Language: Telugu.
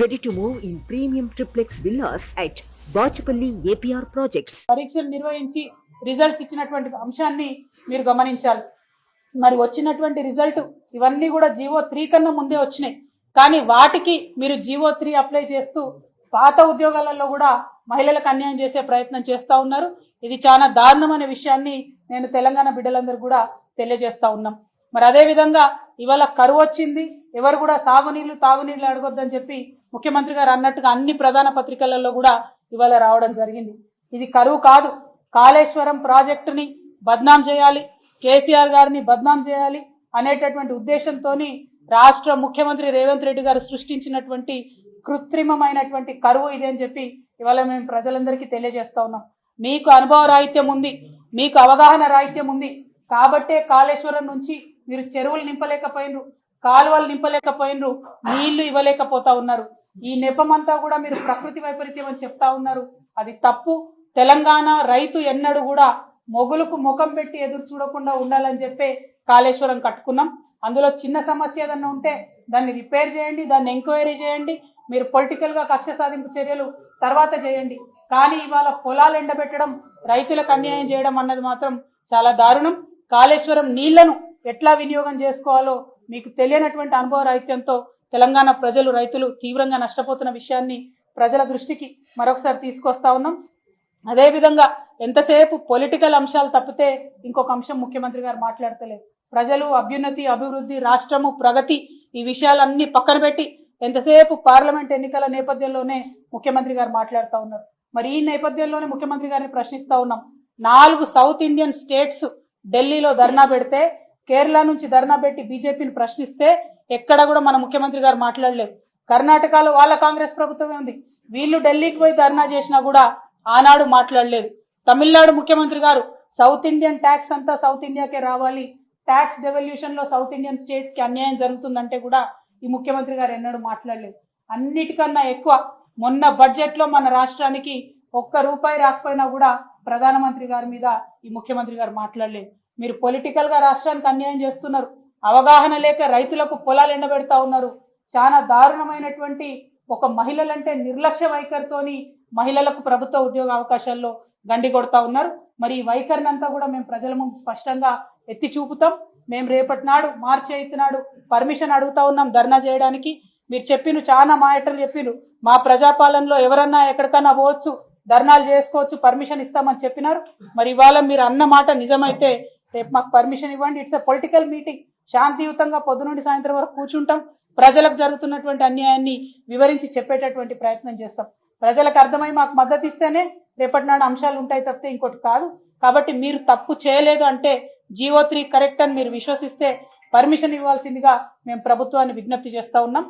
Ready to move in premium triplex villas at Bachapalli APR projects. పరీక్షలు నిర్వహించి రిజల్ట్స్ ఇచ్చినటువంటి అంశాన్ని మీరు గమనించాలి. మరి వచ్చినటువంటి రిజల్ట్ ఇవన్నీ కూడా GO3 కన్నా ముందే వచ్చినాయి. కానీ వాటికి మీరు GO3 అప్లై చేస్తూ పాత ఉద్యోగాలలో కూడా మహిళలకు అన్యాయం చేసే ప్రయత్నం చేస్తూ ఉన్నారు. ఇది చాలా దారుణమైన విషయాన్ని నేను తెలంగాణ బిడ్డలందరూ కూడా తెలియజేస్తా ఉన్నాం. మరి అదే విధంగా ఇవాళ కరువు వచ్చింది, ఎవరు కూడా సాగునీళ్లు తాగునీళ్లు అడగొద్దని చెప్పి ముఖ్యమంత్రి గారు అన్నట్టుగా అన్ని ప్రధాన పత్రికలలో కూడా ఇవాళ రావడం జరిగింది. ఇది కరువు కాదు, కాళేశ్వరం ప్రాజెక్టుని బద్నాం చేయాలి, కేసీఆర్ గారిని బద్నాం చేయాలి అనేటటువంటి ఉద్దేశంతో రాష్ట్ర ముఖ్యమంత్రి రేవంత్ రెడ్డి గారు సృష్టించినటువంటి కృత్రిమమైనటువంటి కరువు ఇది అని చెప్పి ఇవాళ మేము ప్రజలందరికీ తెలియజేస్తా ఉన్నాం. మీకు అనుభవ రాహిత్యం ఉంది, మీకు అవగాహన రాహిత్యం ఉంది కాబట్టే కాళేశ్వరం నుంచి మీరు చెరువులు నింపలేకపోయినరు, కాలువలు నింపలేకపోయినరు, నీళ్లు ఇవ్వలేకపోతా ఉన్నారు. ఈ నెపమంతా కూడా మీరు ప్రకృతి వైపరీత్యం అని చెప్తా ఉన్నారు. అది తప్పు. తెలంగాణ రైతు ఎన్నడూ కూడా మొగులకు ముఖం పెట్టి ఎదురు చూడకుండా ఉండాలని చెప్పే కాళేశ్వరం కట్టుకున్నాం. అందులో చిన్న సమస్య ఏదన్నా ఉంటే దాన్ని రిపేర్ చేయండి, దాన్ని ఎంక్వైరీ చేయండి, మీరు పొలిటికల్ గా కక్ష సాధింపు చర్యలు తర్వాత చేయండి. కానీ ఇవాళ పొలాలు ఎండబెట్టడం, రైతులకు అన్యాయం చేయడం అన్నది మాత్రం చాలా దారుణం. కాళేశ్వరం నీళ్లను ఎట్లా వినియోగం చేసుకోవాలో మీకు తెలియనటువంటి అనుభవ రాహిత్యంతో తెలంగాణ ప్రజలు, రైతులు తీవ్రంగా నష్టపోతున్న విషయాన్ని ప్రజల దృష్టికి మరొకసారి తీసుకొస్తా ఉన్నాం. అదేవిధంగా ఎంతసేపు పొలిటికల్ అంశాలు తప్పితే ఇంకొక అంశం ముఖ్యమంత్రి గారు మాట్లాడతలేదు. ప్రజలు, అభ్యున్నతి, అభివృద్ధి, రాష్ట్రము, ప్రగతి, ఈ విషయాలన్నీ పక్కన పెట్టి ఎంతసేపు పార్లమెంట్ ఎన్నికల నేపథ్యంలోనే ముఖ్యమంత్రి గారు మాట్లాడుతూ ఉన్నారు. మరి ఈ నేపథ్యంలోనే ముఖ్యమంత్రి గారిని ప్రశ్నిస్తా ఉన్నాం. 4 సౌత్ ఇండియన్ స్టేట్స్ ఢిల్లీలో ధర్నా పెడితే, కేరళ నుంచి ధర్నా పెట్టి బీజేపీని ప్రశ్నిస్తే ఎక్కడ కూడా మన ముఖ్యమంత్రి గారు మాట్లాడలేదు. కర్ణాటకలో వాళ్ళ కాంగ్రెస్ ప్రభుత్వమే ఉంది, వీళ్ళు ఢిల్లీకి పోయి ధర్నా చేసినా కూడా ఆనాడు మాట్లాడలేదు. తమిళనాడు ముఖ్యమంత్రి గారు సౌత్ ఇండియన్ ట్యాక్స్ అంతా సౌత్ ఇండియాకే రావాలి, ట్యాక్స్ డెవల్యూషన్ లో సౌత్ ఇండియన్ స్టేట్స్ కి అన్యాయం జరుగుతుందంటే కూడా ఈ ముఖ్యమంత్రి గారు ఎన్నడూ మాట్లాడలేదు. అన్నిటికన్నా ఎక్కువ మొన్న బడ్జెట్ లో మన రాష్ట్రానికి ₹1 రాకపోయినా కూడా ప్రధానమంత్రి గారి మీద ఈ ముఖ్యమంత్రి గారు మాట్లాడలేదు. మీరు పొలిటికల్ గా రాష్ట్రానికి అన్యాయం చేస్తున్నారు, అవగాహన లేక రైతులకు పొలాలు ఎండబెడతా ఉన్నారు. చాలా దారుణమైనటువంటి ఒక మహిళలంటే నిర్లక్ష్య వైఖరితోని మహిళలకు ప్రభుత్వ ఉద్యోగ అవకాశాల్లో గండి కొడతా ఉన్నారు. మరి ఈ వైఖరిని అంతా కూడా మేము ప్రజల ముందు స్పష్టంగా ఎత్తి చూపుతాం. మేము రేపటి నాడు మార్చి 8 నాడు పర్మిషన్ అడుగుతా ఉన్నాం ధర్నా చేయడానికి. మీరు చెప్పిన చాలా మాటలు చెప్పిరు, మా ప్రజాపాలనలో ఎవరన్నా ఎక్కడికన్నా పోవచ్చు, ధర్నాలు చేసుకోవచ్చు, పర్మిషన్ ఇస్తామని చెప్పినారు. మరి ఇవాళ మీరు అన్న మాట నిజమైతే రేపు మాకు పర్మిషన్ ఇవ్వండి. ఇట్స్ ఎ పొలిటికల్ మీటింగ్, శాంతియుతంగా పొద్దు నుండి సాయంత్రం వరకు కూర్చుంటాం, ప్రజలకు జరుగుతున్నటువంటి అన్యాయాన్ని వివరించి చెప్పేటటువంటి ప్రయత్నం చేస్తాం. ప్రజలకు అర్థమై మాకు మద్దతు ఇస్తేనే రేపటి నాడు అంశాలు ఉంటాయి తప్పితే ఇంకోటి కాదు. కాబట్టి మీరు తప్పు చేయలేదు అంటే GO3 కరెక్ట్ అని మీరు విశ్వసిస్తే పర్మిషన్ ఇవ్వాల్సిందిగా మేము ప్రభుత్వాన్ని విజ్ఞప్తి చేస్తా ఉన్నాం.